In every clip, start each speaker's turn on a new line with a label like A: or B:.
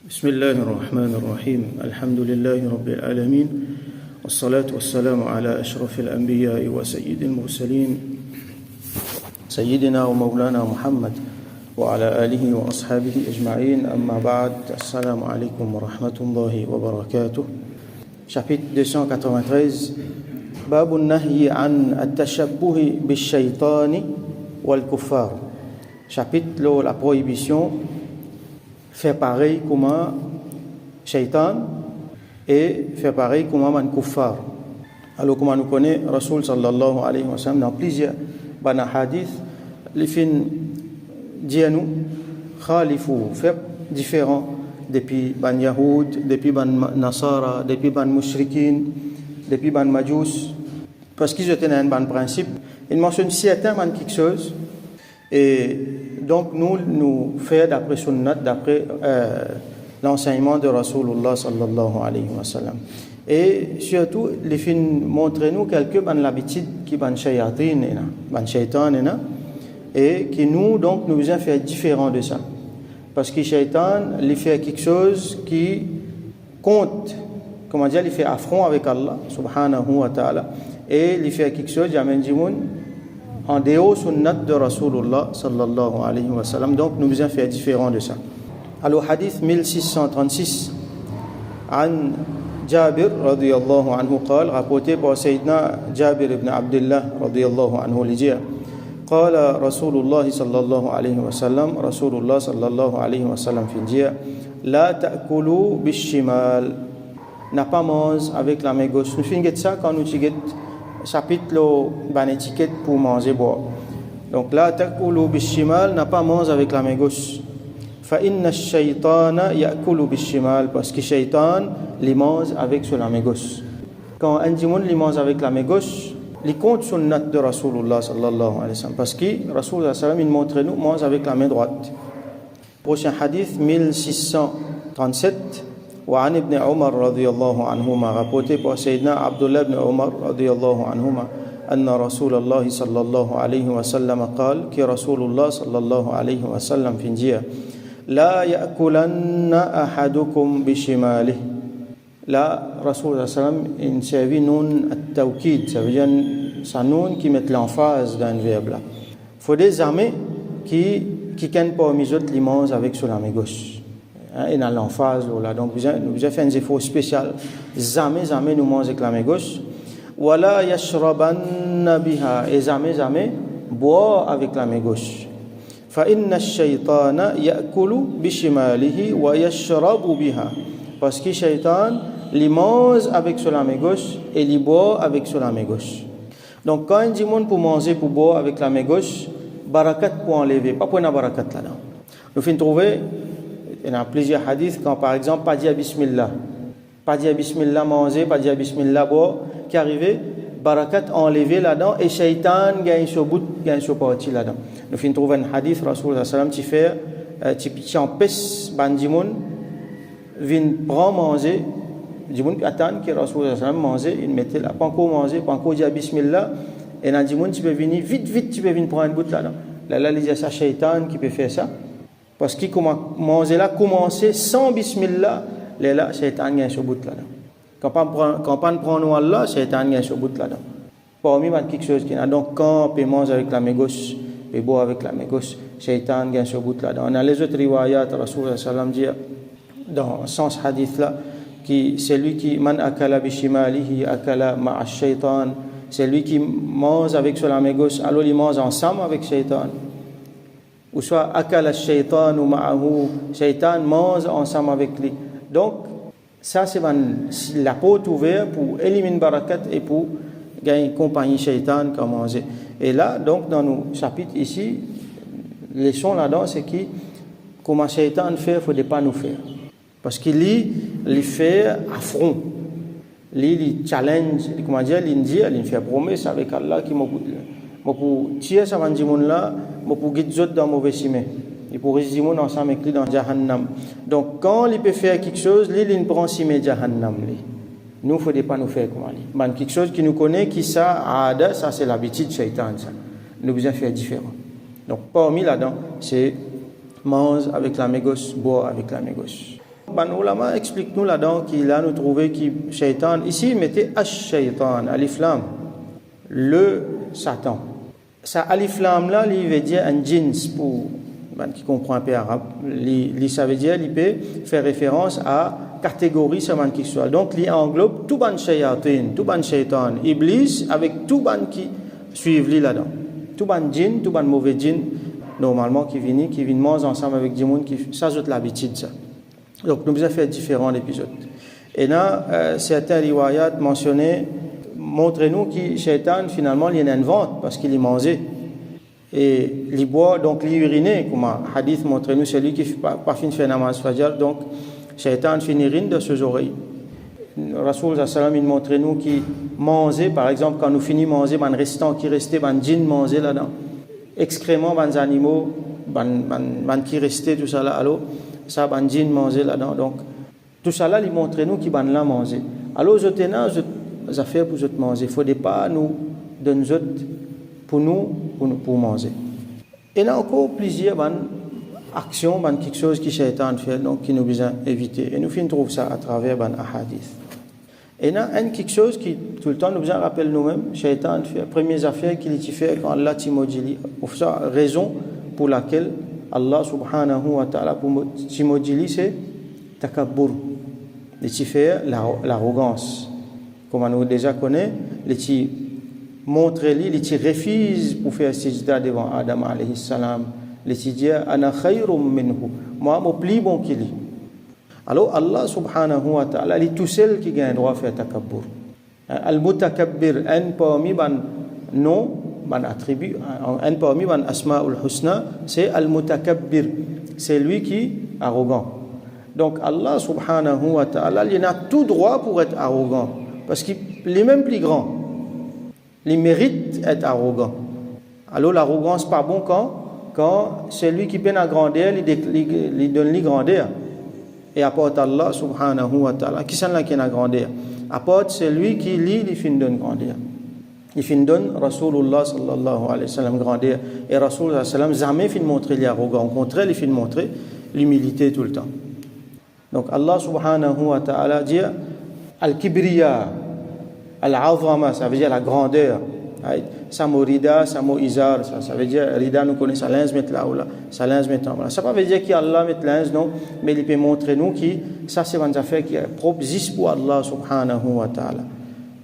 A: بسم الله الرحمن الرحيم الحمد لله رب العالمين والصلاة والسلام على أشرف الأنبياء وسيد المرسلين سيدنا ومولانا محمد وعلى آله وأصحابه أجمعين أما بعد السلام عليكم ورحمة الله وبركاته Chapitre 293 باب النهي عن التشبه بالشيطان والكفار Chapitre la prohibition faire pareil comme shaitan et faire pareil comme un kuffar. Alors comme nous connaît Rasul sallallahu alayhi wa sallam dans plusieurs hadiths les fins dit à nous khalifu faire différent depuis ban yahoud depuis ban nasara depuis ban mushrikin depuis ban majus parce qu'ils étaient un ban principe ils mentionnent certains ban quelque chose et donc nous faisons d'après sunnat, d'après l'enseignement de Rasulullah sallallahu alayhi wa sallam. Et surtout, les films montrent nous quelques l'habitude qui ban shaitan et qui nous donc nous faisons faire différent de ça. Parce que shaitan, il fait quelque chose qui compte, comment dire, il fait affront avec Allah subhanahu wa ta'ala et il fait quelque chose, j'amène du monde en dehors sunnat de Rasulullah sallallahu alayhi wa sallam. Donc nous devons faire différent de ça. Alors hadith 1636 عن جابر رضي الله عنه قال rapporté par Sayyidina Jabir ibn Abdullah رضي الله عنه لجيه قال رسول الله صلى الله عليه وسلم رسول الله صلى الله عليه وسلم في الجيه لا تأكلوا بالشمال n'a pas mange avec la main gauche. Nous finissons ça quand nous tigets chapitre ban étiquette pour manger boire. Donc là ta'kulu bishimal n'a pas manger avec la main gauche. Fa inna ash-shaytana ya'kulu bishimal parce que shaitan les mange avec sur la main gauche. Quand un monde les mange avec la main gauche, il compte sunnat de Rasulullah sallallahu alayhi wa sallam parce que Rasulullah sallam il montre nous mange avec la main droite. Prochain hadith 1637 وعن ابن عمر رضي الله عنهما rapporté par سيدنا عبد الله بن عمر رضي الله عنهما أن رسول الله صلى الله عليه وسلم قال كي رسول الله صلى الله عليه وسلم في نجيه لا يأكلن أحدكم بشماله لا رسول الله صلى الله عليه وسلم إن سيفي نون التوكيد ça veut dire c'est noun qui met l'emphase d'un verbe là faut des armées qui tiennent pas mis autres limons avec sur la main gauche et dans l'emphase là donc nous avons fait un effort spécial jamais nous mangez avec la main gauche wala yashrabanna biha et jamais boire avec la main gauche fa inna ash-shaytana ya'kulu bishimalihi wa yashrabu biha parce que shaitan il mange avec sur la main gauche et il boit avec sur la main gauche. Donc quand il dit monde pour manger pour boire avec la main gauche barakat pour enlever pas pour une barakat là-dedans. Nous finissons trouver il y a plusieurs hadiths quand par exemple pas dire bismillah manger pas dire bismillah boire qui arrivait barakat enlevé là-dedans et shaitan gagne ce bout gagne ce parti là-dedans. Nous finissons trouver un hadith Rasulullah sallam qui fait qui empêche bandimoun vient prendre manger dimoun attend que Rasulullah sallam manger il mettait là pas encore manger pas encore dire bismillah et nan dimoun tu peux venir vite tu peux venir prendre un bout là-dedans là il y a ça shaitan qui peut faire ça. Parce qu'il manger là commencer sans bismillah là shaitan gagne ce bout là-dedans quand pas prendre Allah shaitan gagne ce bout là-dedans parmi quelque chose qui a donc quand on peut manger avec la main gauche et boire avec la main gauche shaitan gagne ce bout là-dedans on a les autres riwayat Rasulullah sallam dit dans sens hadith là qui c'est lui qui man akala bishimalihi akala ma'a shaitan c'est lui qui mange avec sur la main gauche alors il mange ensemble avec shaitan ou soit akala shaitan ou ma'ahu shaitan mange ensemble avec lui. Donc ça c'est la porte ouverte pour éliminer barakat et pour gagner compagnie shaitan comme manger. Et là donc dans nos chapitres ici les leçons là-dedans c'est qui comment shaitan fait faut pas nous faire parce qu'il il fait affront il challenge comment dire il dit il fait promesse avec Allah qui m'a pour tirer ça vendit monde là pour guider autres dans mauvais chemin et pour résister monde ensemble avec lui dans jahannam. Donc quand il peut faire quelque chose il prend chemin jahannam nous faut pas nous faire comment lui quelque chose qui nous connaît qui ça ça c'est l'habitude shaitan ça nous besoin faire différent. Donc parmi là-dedans c'est mange avec la main gauche boire avec la main gauche. Ben ulama explique nous là-dedans qu'il a nous trouvé que shaitan, ici il mettait ash-shaitan, alif lam, le Satan. Ça alif lam là, il veut dire un jins pour ben, qui comprend un peu arabe. Ça veut dire, il peut faire référence à catégorie seulement qui soit. Donc il englobe tout ban shayatin, tout ban shaitan, iblis avec tout ban qui suivent lui là-dedans. Tout ban djinn, tout ban mauvais djinn, normalement qui viennent manger ensemble avec des gens qui s'ajoutent l'habitude ça. Donc nous avons fait différents épisodes. Et là, certains riwayat mentionnés montrent-nous que Shaitan finalement il invente parce qu'il est mangé. Et il boit, donc il urine, comme un hadith montre-nous, c'est lui qui pas fin fait namaz fajr, donc Shaitan finit urine de ses oreilles. Rasoul sallam il montre-nous qu'il mangeait, par exemple, quand nous finissons manger, ben restant qui restait, ben djinn manger là-dedans. Excréments, ben animaux, ben qui restait, tout ça là, alors, ça, ben djinn manger là-dedans. Donc, tout ça là, il montre-nous qu'il ben là manger. Alors, je tenais des affaires pour manger. Il ne faut pas nous donner pour manger. Et il y a encore plusieurs actions, quelque chose qui Shaitan fait, donc qui nous besoin éviter. Et nous trouvons ça à travers un hadith. Et il y a quelque chose qui, tout le temps, nous besoin rappeler nous-mêmes, Shaitan fait, la première affaire qu'il fait quand Allah t'imodili. C'est la raison pour laquelle Allah subhanahu wa ta'ala pour t'imodili, c'est takabbur. Il fait l'arrogance. Comme nous déjà connaissons, il montre il refuse pour faire sijda devant Adam alayhi salam. Il dit ana khayrum minhu. Moi, je suis plus bon qu'il est. Alors Allah subhanahu wa ta'ala, il est tout seul qui a le droit de faire takabbur. Al-mutakabbir, un parmi ban nom, ban attribut, un parmi ban asma'ul husna, c'est al-mutakabbir. C'est lui qui est arrogant. Donc Allah subhanahu wa ta'ala, il a tout droit pour être arrogant. Parce qu'il est même plus grand. Il mérite d'être arrogant. Alors l'arrogance pas bon quand c'est lui qui peine à grandir, il donne lui grandeur. Et apporte Allah subhanahu wa ta'ala. Qui c'est là qui a grandeur? Apporte celui qui lit, il finit donne grandeur. Il finit donne Rasulullah sallallahu alayhi wa sallam grandeur. Et Rasulullah sallallahu alayhi wa sallam jamais finit montrer l'arrogance. Au contraire, il finit montrer l'humilité tout le temps. Donc Allah subhanahu wa ta'ala dit al-kibriya, al-azama, ça veut dire la grandeur. Samo rida, samo izar, ça veut dire rida nous connaissons, ça linge met là ou là, ça linge met là. Ça ne veut pas dire qu'Allah met linge, non, mais il peut montrer nous que ça c'est une affaire qui est propre juste pour Allah subhanahu wa ta'ala.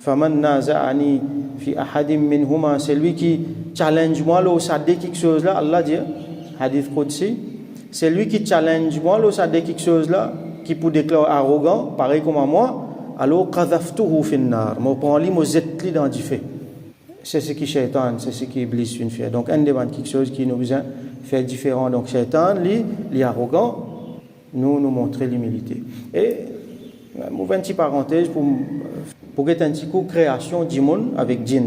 A: Faman naza'ani fi ahadim minhuma, c'est lui qui challenge moi là, ça dit quelque chose là, Allah dit, hadith Qudsi, c'est lui qui challenge moi là, ça dit quelque chose là, qui peut déclarer arrogant, pareil comme moi, alors qadhaftuhu fin nar, moi prends lui, moi jette lui dans du feu. C'est ce qui Shaitan, c'est ce qui Iblis une fait. Donc, un des quelque chose qui nous besoin faire différent. Donc, Shaitan, lui, il est arrogant, nous montrer l'humilité. Et, je vais une petite parenthèse pour get un petit coup création du monde avec djinn.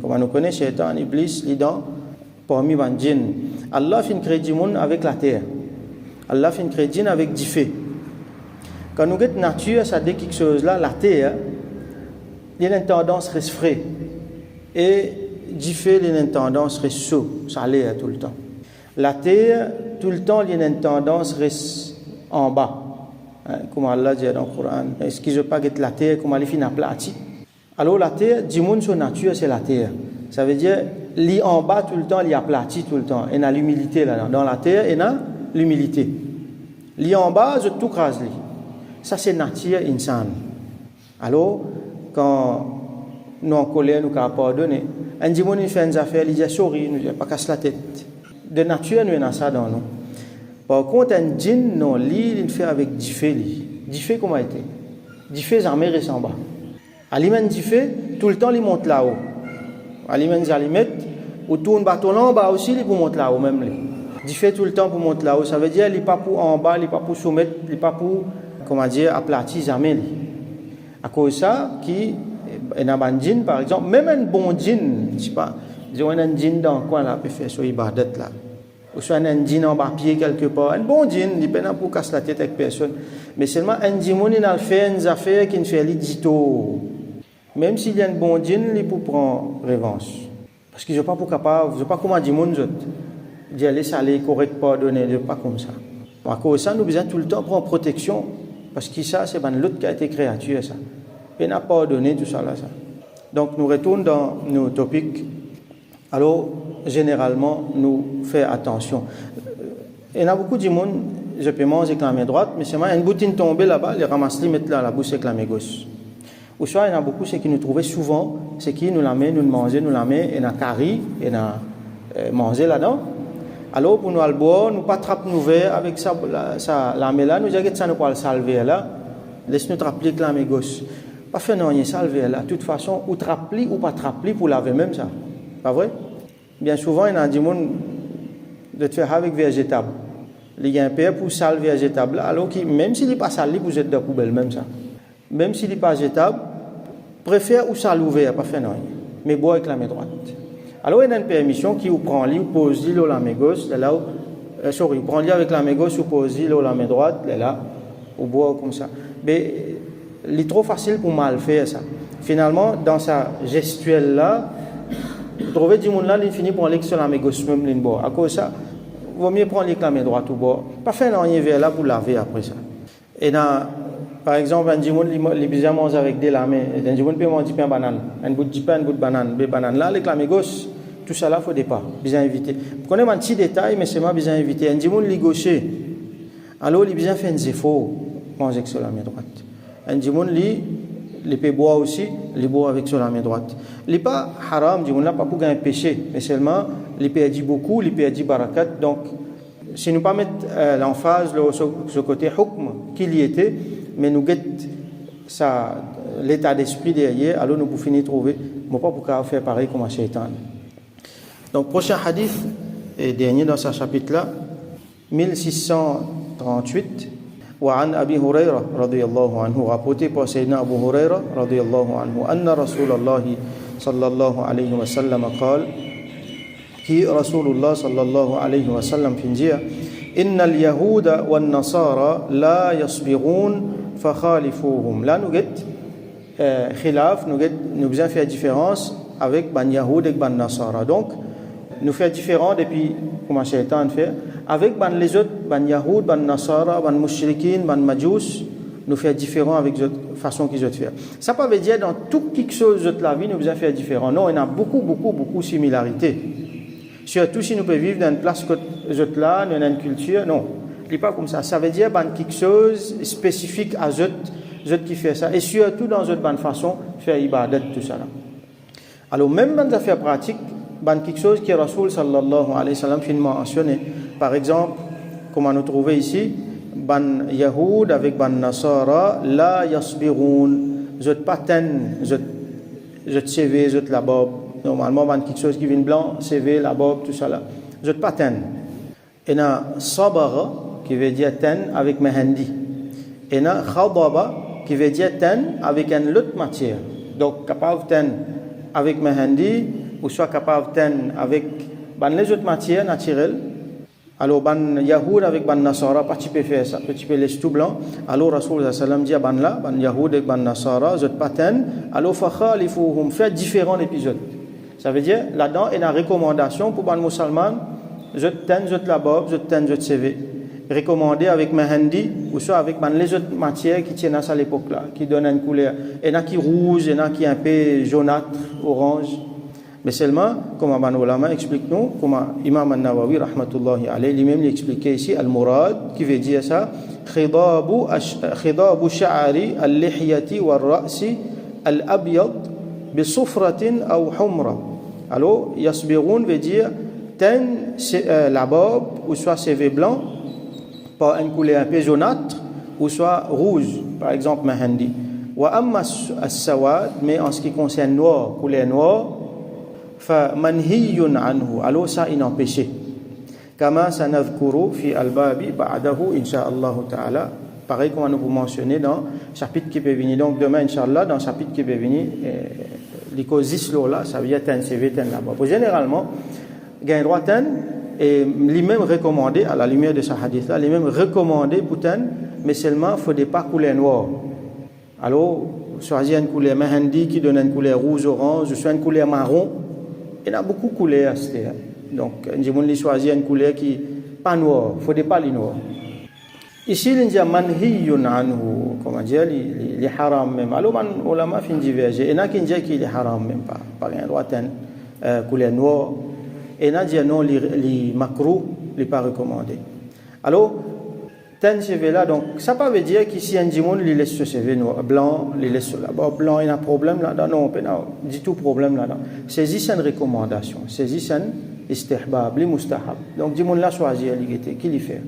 A: Comme on connaît Shaitan, Iblis, il est dans parmi les djinn. Allah fait créer du monde avec la terre. Allah fait créer djinn avec du feu. Quand nous get nature, ça dit quelque chose là, la terre, il y a une tendance à rester frais. Et du fait, il y a une tendance à rester chaud, ça l'est tout le temps. La terre, tout le temps, il y a une tendance à rester en bas. Comme Allah dit dans le Coran, est-ce que je ne veux pas que la terre, comme elle finit aplatie? Alors la terre, du monde sur nature, c'est la terre. Ça veut dire, il est en bas tout le temps, il est aplati tout le temps. Il y a l'humilité là. Dans la terre, il y a l'humilité. Il est en bas, je tout crase. Ça, c'est nature insan. Alors, quand nous en colère, nous avons pardonné. Un dimanche, il fait une affaire, il dit sorry, nous ne pas casse la tête. De nature, nous avons ça dans nous. Par contre, un djinn, non, il fait avec du feu. Du feu, comment il était? Du feu, jamais reste en bas. Aliment du feu, tout le temps, il monte là-haut. Aliment, ou tourne bâton là en bas aussi, il monte là-haut même. Du feu, tout le temps, pour monter là-haut. Ça veut dire, il n'est pas pour en bas, il n'est pas pour soumettre, il n'est pas pour, comment dire, aplatir jamais. À cause de ça, et dans un djinn, par exemple, même un bon djinn, je ne sais pas, disons un djinn dans le coin là, peut faire sur ibadat là, ou soit un djinn en bas pied quelque part, un bon djinn, il ne peut pas pour casser la tête avec personne, mais seulement un djinn, il a fait une affaire qui ne fait pas dito. Même s'il y a un bon djinn, il peut prendre revanche. Parce que je ne suis pas capable, je ne sais pas comment dire mon autres, d'y aller saler correct, pardonner, je ne sais pas comme ça. À cause de ça, nous besoin tout le temps prendre protection Parce que ça, c'est l'autre qui a été créature, ça. Et n'a pas donné tout ça là, ça. Donc, nous retournons dans nos topics. Alors, généralement, nous faisons attention. Il y a beaucoup de monde, je peux manger avec la main droite, mais c'est moi, une boutine tombée là-bas, les ramasser, mettre là la bouche avec la main gauche. Ou soit, il y en a beaucoup, c'est qui nous trouvaient souvent, c'est qui nous la met, nous manger, nous la met, et nous carré, et nous manger là-dedans. Alors, pour nous aller boire, nous pas attraper nos verres avec ça, la main là, nous disons que ça nous pas le salver là, laisse-nous trapper avec la main gauche. Pas faire non, il salver là. De toute façon, ou trapper ou pas trapper pour laver même ça. Pas vrai? Bien souvent, il y a des gens de te faire avec végétable. Il y a un père pour sale végétable là, alors que même s'il n'est pas salé, vous êtes dans la poubelle même ça. Même s'il n'est pas végétable, préfère ou sale ouvert, pas faire non. Mais boire avec la main droite. Alors, il y a une permission qui vous prend l'île, vous pose l'île la main gauche, là où, vous prenez l'île avec la main gauche, vous pose l'île la main droite, là, vous boire comme ça. Mais, il est trop facile pour mal faire ça. Finalement, dans sa gestuelle là, vous trouvez du monde là, il finit pour aller sur la main gauche, même l'île boire. À cause de ça, il vaut mieux prendre avec la main droite ou boire. Pas faire rien vers là pour laver après ça. Et dans, par exemple, un monde il bien manger avec des lames, un monde peut manger pain banane, un bout de pain, un bout de banane, des bananes là avec la main gauche, tout ça là faut départ, bien éviter. Vous connaissez un petit détail, mais c'est moi bien éviter. Un monde li gaucher, alors il bien faire un effort manger avec sur la main droite. Un monde li peut boire aussi, li boire avec sur la main droite. Il n'est pas haram, dit on n'a pas pour un péché, mais seulement il peut dire beaucoup, il peut dire barakat. Donc, si nous pas mettre l'emphase sur ce côté hukm qu'il y était, mais nous guette l'état d'esprit derrière, alors nous pouvons finir trouver, mais pas pour faire pareil comme un shaitan. Donc, prochain hadith, et dernier dans ce chapitre-là, 1638. وعن أبي هريرة رضي الله عنه rapporté par سيدنا أبو هريرة رضي الله عنه أن رسول الله صلى الله عليه وسلم قال كي رسول الله صلى الله عليه وسلم في نجية إن اليهود والنصارى لا يصبغون فخالفوهم. Là nous guette khilaf, nous besoin faire différence avec ban Yahoud et ban Nasara. Donc nous faire différent depuis comment Shaitan fait avec ban les autres, ban Yahoud, ban Nasara, ban Mushrikin, ban Majus, nous faire différent avec la façon qu'ils ont faire. Ça ne veut pas dire dans toute quelque chose de la vie nous besoin faire différent. Non, il y a beaucoup de similarités. Surtout si nous pouvons vivre dans une place que là, dans une culture, non. Il n'est pas comme ça. Ça veut dire ban quelque chose spécifique à eux qui fait ça. Et surtout dans une bonne façon, faire ibadat, tout ça là. Alors même dans les affaires pratiques, ban quelque chose que Rasoul sallallahu alayhi wa sallam a mentionné. Par exemple, comme on nous trouve ici, ban Yahoud avec ban Nasara, la yasbiroun, je paten, je CV, je la bob. Normalement, ban quelque chose qui vient blanc, CV, la bob, tout ça là. Je paten. Et na sabara, qui veut dire ten avec mehendi. Et na khadaba, qui veut dire ten avec une autre matière. Donc, capable ten avec mehendi, ou soit capable ten avec les autres matières naturelles. Alors, ban Yahoud avec ban Nasara, pas tu peux faire ça, tu peux laisser tout blanc. Alors, Rasoul sallam dit à ban là, ban Yahoud avec ban Nasara, zot paten, alors il faut faire différents épisodes. Ça veut dire, là-dedans, il y a une recommandation pour ban musulman, zot ten, zot la bob, zot ten, zot CV. Recommandé avec mehendi, ou soit avec les autres matières qui tiennent à ça à l'époque là, qui donnent une couleur. Il y en a qui rouge, il y en a qui un peu jaunâtre, orange. Mais seulement, comme Aban Ulama explique-nous, comme Imam An-Nawawi, rahmatullahi alayhi, lui-même l'expliquait ici, Al-Murad, qui veut dire ça, khidabu sha'ari al-lihyati wal-ra'si al-abyad bi-sufratin ou humra. Alors, yasbiroun veut dire, ten la barbe, ou soit CV blanc, par une couleur un peu jaunâtre, ou soit rouge, par exemple, mehendi. Wa amma as-sawad, mais en ce qui concerne noir, couleur noire, فمنهي عنه. Alors ça il est péché. كما سنذكر في الباب بعده إن شاء الله تعالى. Pareil comme on vous mentionné dans chapitre qui peut venir. Donc demain Inch'Allah dans chapitre qui peut venir, l'icosislo là, ça vient ten CV ten là-bas. Généralement, gain droit ten et lui-même recommandé à la lumière de ce hadith là, lui-même recommandé pour ten, mais seulement faut des pas couleur noire. Alors choisir une couleur mehendi qui donne une couleur rouge orange, soit une couleur marron. Il y a beaucoup de couleurs à ce donc, on choisit une couleur qui n'est pas noire, il faut des pas les noirs. ici il y a manhiyun anhu, comment dire, les haram même. Alors man ulama fin diverger, et n'a qui dit qu'il est haram même pas, par un droit couleur noire, et n'a dit non les makruh, les pas recommandé. Alors ten cheveux là, donc ça pas veut dire qu'ici un dimon il laisse ce cheveux noir, blanc, il laisse là-bas blanc, il y a un problème là-dedans, non, pas du tout problème là-dedans. C'est juste une recommandation, c'est juste un istihbab, li mustahab. Donc dimon là choisir l'égalité, qui lui fait,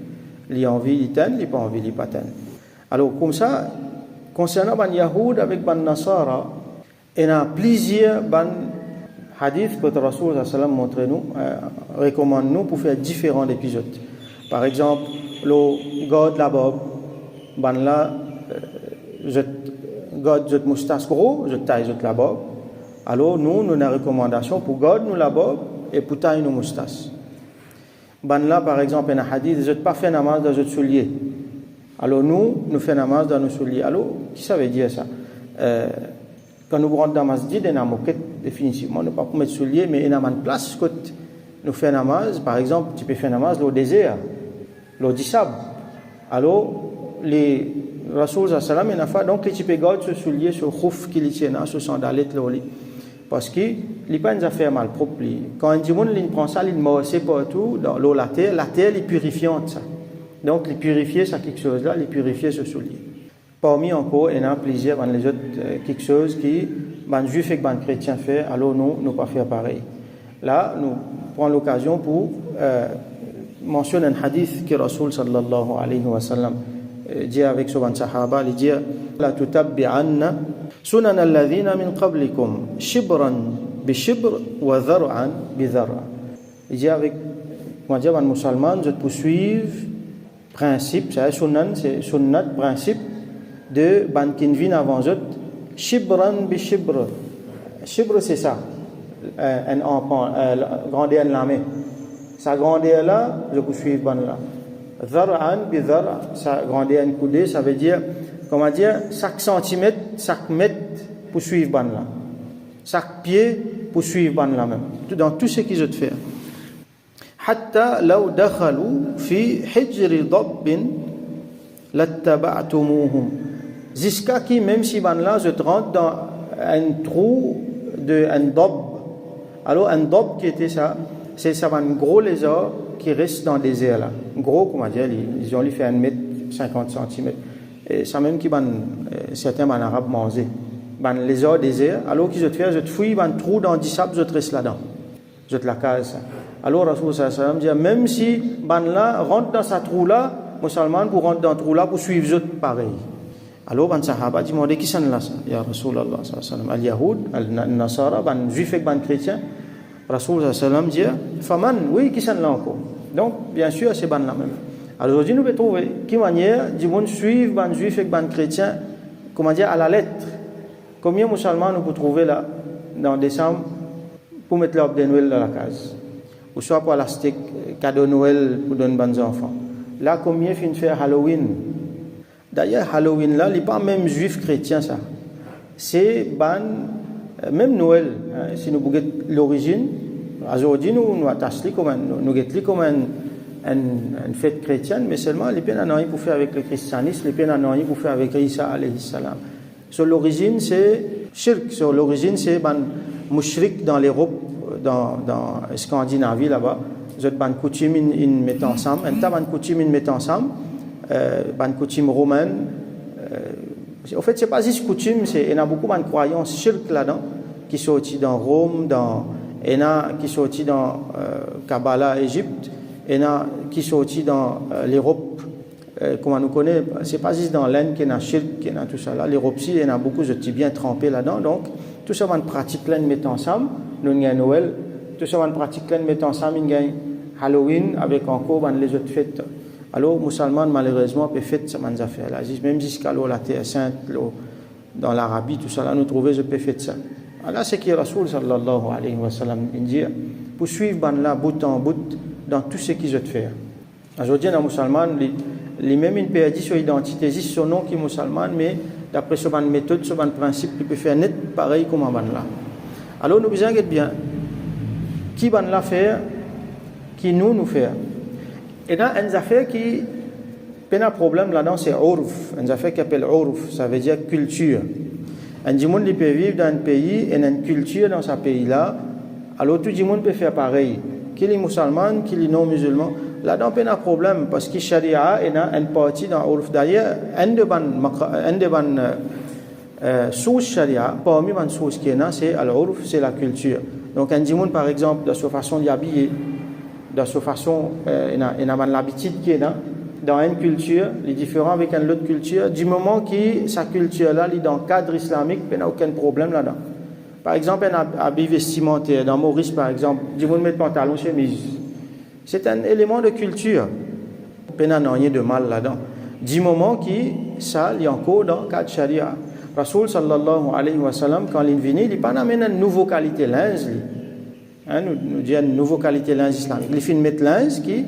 A: il a envie, il ten, il pas envie, il pas ten. Alors comme ça, concernant ban Yahoud avec ban Nasara, il y a plusieurs ban hadith que le Rasoul montre nous, recommande nous pour faire différents épisodes. Par exemple, le God la bob, ban là, God je moustache gros, je taille je la bob. Alors nous avons une recommandation pour God nous la bob et pour taille nos moustaches. Ban là par exemple un hadith, je pas fait namaz dans je soulier. Alors nous faisons namaz dans nos souliers. Alors qui ça veut dire ça? Quand nous rentrons dans la masjid, on a une moquette définitivement, ne pas mettre souliers, mais on a une place que nous faisons namaz. Par exemple, tu peux faire namaz au désert. L'eau sable. Alors, les Rasoul sallam il a fait donc les types garde ce soulier ce khouf qui tient ce sandalette là parce que il pas une affaire mal propre. Quand un dimon il prend ça il morce partout dans l'eau la terre est purifiante ça. Donc les purifier ça quelque chose là, les purifier ce soulier. Parmi encore il y a plusieurs dans les autres quelque chose qui ban juif et ban chrétien fait alors nous pas faire pareil. Là nous prenons l'occasion pour mentionne un hadith que Rasoul sallallahu alayhi wa sallam dit avec son sahaba, il dit la tutabbi'anna sunan alladhina min qablikum shibran bi shibr wa dhar'an bi dhar'a. Il dit avec comment dire un musulman je poursuivre principe, c'est sunnat principe de ban qui vient avant eux shibran bi shibr. Shibr c'est ça un enfant grandeur la main. Sa grandeur là, je peux suivre ban là. Dhar'an bi dhar'a, sa grandeur en coudée, ça veut dire, comment dire, chaque centimètre, chaque mètre pour suivre ban là. Chaque pied pour suivre ban là même. Dans tout ce qu'ils ont fait. Hatta law dakhalu fi hijri dabbin lattaba'tumuhum. Jusqu'à qui, même si ban là, je rentre dans un trou de un dab. Alors un dab qui était ça. C'est ça un gros lézard qui reste dans le désert là. Gros, comment dire, ils ont lui fait 1 mètre 50 cm. Et ça même qui certains arabes manger. Ban lézard désert, alors qu'ils te fait, je te fouille un trou dans du sable, je te reste là-dedans. Je te la case. Alors Rasoul sallam dit même si ban là rentre dans sa trou là, musulman pour rentrer dans le trou là pour suivre je pareil. Alors ban sahaba dit qui sont là ça? Ya Rasulullah sallam al Yahoud, al Nasara, ban juif et ban chrétien. Rasoul sallam dit faman oui qui sont là encore. Donc bien sûr c'est ban là même. Alors aujourd'hui nous pouvons trouver qui manière du monde suivre ban juif et ban chrétien comment dire à la lettre. Combien de musulmans nous pouvons trouver là dans décembre pour mettre l'arbre de Noël dans la case ou soit pour l'acheter cadeau Noël pour donner aux enfants. Là combien finit faire Halloween. D'ailleurs Halloween là il n'est pas même juif chrétien ça. C'est ban même Noël, hein, si nous regardons l'origine, aujourd'hui nous attachons comme une fête chrétienne, mais seulement les peines n'ont rien pour faire avec le christianisme, les peines n'ont rien pour faire avec Isa alayhi salam. Sur l'origine c'est shirk, sur l'origine c'est ban mushrik dans l'Europe, dans Scandinavie là-bas, ils ont ban coutume in mettent ensemble, un tas ban coutume in mettent ensemble, ban coutume romaine. En fait, c'est pas juste coutume, il y a beaucoup de croyances shirk là-dedans qui sont sorties dans Rome, il y en a qui sont sorties dans Kabbalah, Égypte, il y en a qui sont sorties dans l'Europe, comme on nous connaît, c'est pas juste dans l'Inde qu'il y a shirk, qu'il y a tout ça là. L'Europe aussi, il y en a beaucoup de bien trempés là-dedans. Donc, tout ça, on pratique là, met ensemble. Nous avons Noël, tout ça, on pratique là, met ensemble. Nous avons Halloween avec encore les autres fêtes. Alors, les musulmans, malheureusement, peuvent faire ces affaires-là. Même jusqu'à la Terre Sainte, dans l'Arabie, tout ça, là, nous trouvons, je peux faire ça. Alors, c'est qui Rasoul sallallahu alayhi wa sallam dit, pour suivre là, bout en bout, dans tout ce qu'ils ont fait. Aujourd'hui, les musulmans, les mêmes une perdit sur l'identité, juste son nom qui est musulman, mais d'après ce méthode, ce principe, ils peuvent faire net pareil comme un là. Alors, nous besoin de bien, qui ban là faire, qui nous faire. Et dans une affaire qui un problème là-dedans, c'est urf. On a fait qu'appelle urf, ça veut dire culture. Un du monde peut vivre dans un pays et une culture dans ce pays-là, alors tout le monde peut faire pareil. Qu'il est musulman, qu'il est non musulman, là-dedans, il y a un problème parce que Sharia est une partie dans urf. D'ailleurs, un des sources Sharia, parmi les sources qui est là, c'est l'urf, c'est la culture. Donc, un du monde, par exemple, de sa façon d'habiller, de sa façon, il a l'habitude qui est là. Dans une culture, les différents avec une autre culture, du moment que sa culture-là est dans le cadre islamique, il n'y a aucun problème là-dedans. Par exemple, un habit vestimentaire, dans Maurice par exemple, du monde met pantalon, chemise. C'est un élément de culture. Il n'y a rien de mal là-dedans. Du moment que ça est encore dans le cadre charia. Rasoul sallallahu alayhi wa sallam, quand il est venu, il n'a pas amené une nouvelle qualité linge. Nous disons une nouvelle qualité linge islamique. Il fait mettre linge qui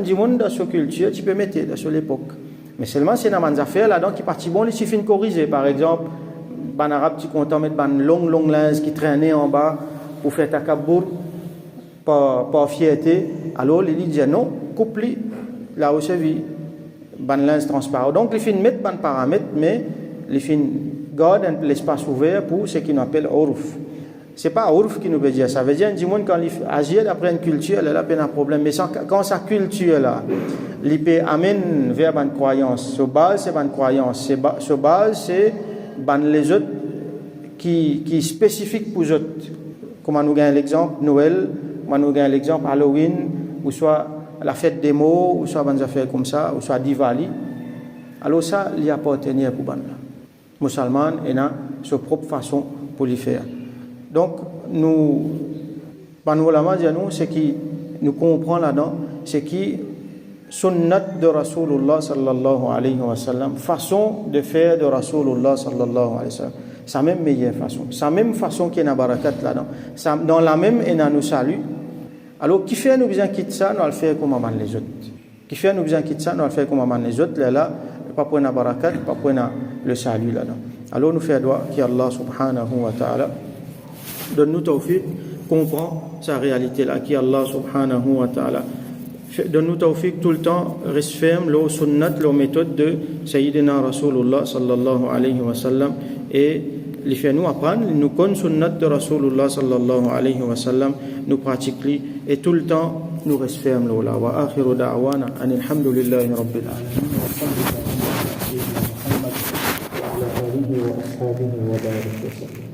A: du monde dans sa culture, tu peux mettre dans l'époque. Mais seulement c'est dans les affaires là-dedans qui partent bon, il suffit de corriger. Par exemple, les Arabes, tu content mettre une longue linge qui traînait en bas pour faire ta kabour, par fierté. Alors, il dit non, coupe-li, là où c'est vu, une linge transparent. Donc, il fait mettre un paramètre, mais il fait garde l'espace ouvert pour ce qu'on appelle urf. Ce n'est pas urf qui nous veut dire. Ça veut dire que quand il agit d'après une culture, il a un problème. Mais quand sa culture là, il peut amener vers une croyance. Ce base, c'est une croyance. Ce base, c'est les autres qui est spécifique pour les autres. Comme nous avons l'exemple Noël, nous avons l'exemple Halloween, ou soit la fête des mots, ou soit des affaires comme ça, ou soit Diwali. Alors ça, il y a pas tenir pour les musulmans et dans sa propre façon pour le faire. Donc, nous, c'est qui nous comprenons là-dedans, c'est qui sunnat de Rasulullah sallallahu alayhi wa sallam, façon de faire de Rasulullah sallallahu alayhi wa sallam. C'est la même meilleure façon. C'est la même façon qu'il y a une barakat là-dedans. Dans la même, il y a nous salut. Alors, qui fait nous besoin quitter ça, nous le faire comme les autres. Qui fait nous besoin quitter ça, nous le faire comme les autres. Là, pas pour une barakat, pas pour le salut là-dedans. Alors, nous faisons droit qu'Allah subhanahu wa ta'ala donne-nous tawfiq, comprend sa réalité là, qui Allah subhanahu wa ta'ala. Donne-nous tawfiq tout le temps, reste ferme, le sunnat, la méthode de Sayyidina Rasulullah sallallahu alayhi wa sallam, et les fait nous apprendre, nous connaissons sunnat de Rasulullah sallallahu alayhi wa sallam, nous pratiquons, et tout le temps, nous reste ferme là. Wa akhiru da'wana, alhamdulillahi rabbil alamin, wa sallallahu alayhi wa sallam, wa ala alihi wa ashabihi wa barik wa sallam.